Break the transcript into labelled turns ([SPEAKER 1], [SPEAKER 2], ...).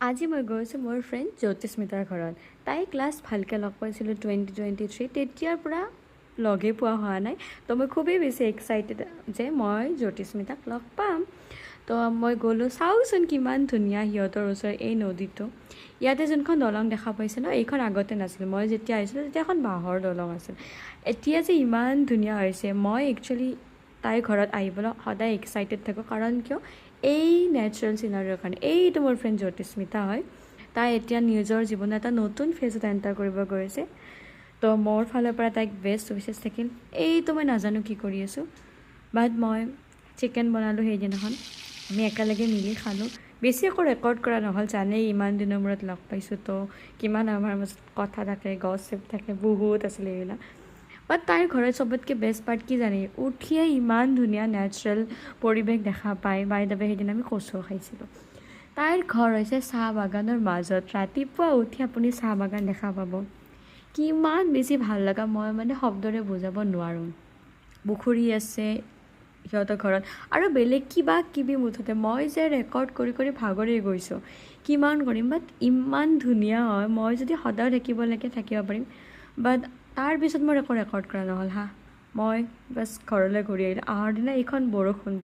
[SPEAKER 1] আজি মই গৈছোঁ মোৰ ফ্ৰেণ্ড জ্যোতিস্মিতাৰ ঘৰত। তাই ক্লাছ ভালকৈ লগ পাইছিলোঁ 2023, তেতিয়াৰ পৰা লগেই পোৱা হোৱা নাই। তো মই খুবেই বেছি এক্সাইটেড যে মই জ্যোতিস্মিতাক লগ পাম। তো মই গ'লোঁ, চাওঁচোন কিমান ধুনীয়া সিহঁতৰ ওচৰৰ এই নদীটো। ইয়াতে যোনখন দলং দেখা পাইছে ন, এইখন আগতে নাছিল। মই যেতিয়া আহিছিলোঁ তেতিয়া এখন বাঁহৰ দলং আছিল। এতিয়া যে ইমান ধুনীয়া হৈছে। মই একচুৱেলি তাইৰ ঘৰত আহিবলৈ সদায় এক্সাইটেড থাকোঁ, কাৰণ কিয় এই নেচাৰেল চিনাৰীৰ কাৰণে। এইটো মোৰ ফ্ৰেণ্ড জ্যোতিস্মিতা হয়। তাই এতিয়া নিজৰ জীৱনত এটা নতুন ফেজত এণ্টাৰ কৰিব গৈছে। তো মোৰ ফালৰ পৰা তাইক বেষ্ট উইচেছ থাকিল। এইটো মই নাজানো কি কৰি আছোঁ, বাট মই চিকেন বনালোঁ সেইদিনাখন। আমি একেলগে মিলি খালোঁ। বেছি একো ৰেকৰ্ড কৰা নহ'ল, জানেই ইমান দিনৰ মূৰত লগ পাইছোঁ, তো কিমান আমাৰ মাজত কথা থাকে, গছিপ থাকে, বহুত আছিলে এইবিলাক। বাট তাইৰ ঘৰত চবতকৈ বেষ্ট পাৰ্ট কি জানে, উঠিয়ে ইমান ধুনীয়া নেচাৰেল পৰিৱেশ দেখা পায়। বাই দ্য ৱে সেইদিনা আমি কচু খাইছিলোঁ। তাইৰ ঘৰ হৈছে চাহ বাগানৰ মাজত। ৰাতিপুৱা উঠি আপুনি চাহ বাগান দেখা পাব, কিমান বেছি ভাল লগা, মই মানে শব্দৰে বুজাব নোৱাৰোঁ। পুখুৰী আছে সিহঁতৰ ঘৰত আৰু বেলেগ কিবা কিবি, মুঠতে মই যে ৰেকৰ্ড কৰি কৰি ভাগৰি গৈছোঁ, কিমান কৰিম। বাট ইমান ধুনীয়া হয়, মই যদি সদায় থাকিব পাৰিম। বাট তাৰপিছত মোৰ একো ৰেকৰ্ড কৰা নহ'ল মই বাছ ঘৰলৈ ঘূৰি আহিলোঁ। অহাৰ দিনা এইখন বৰষুণ।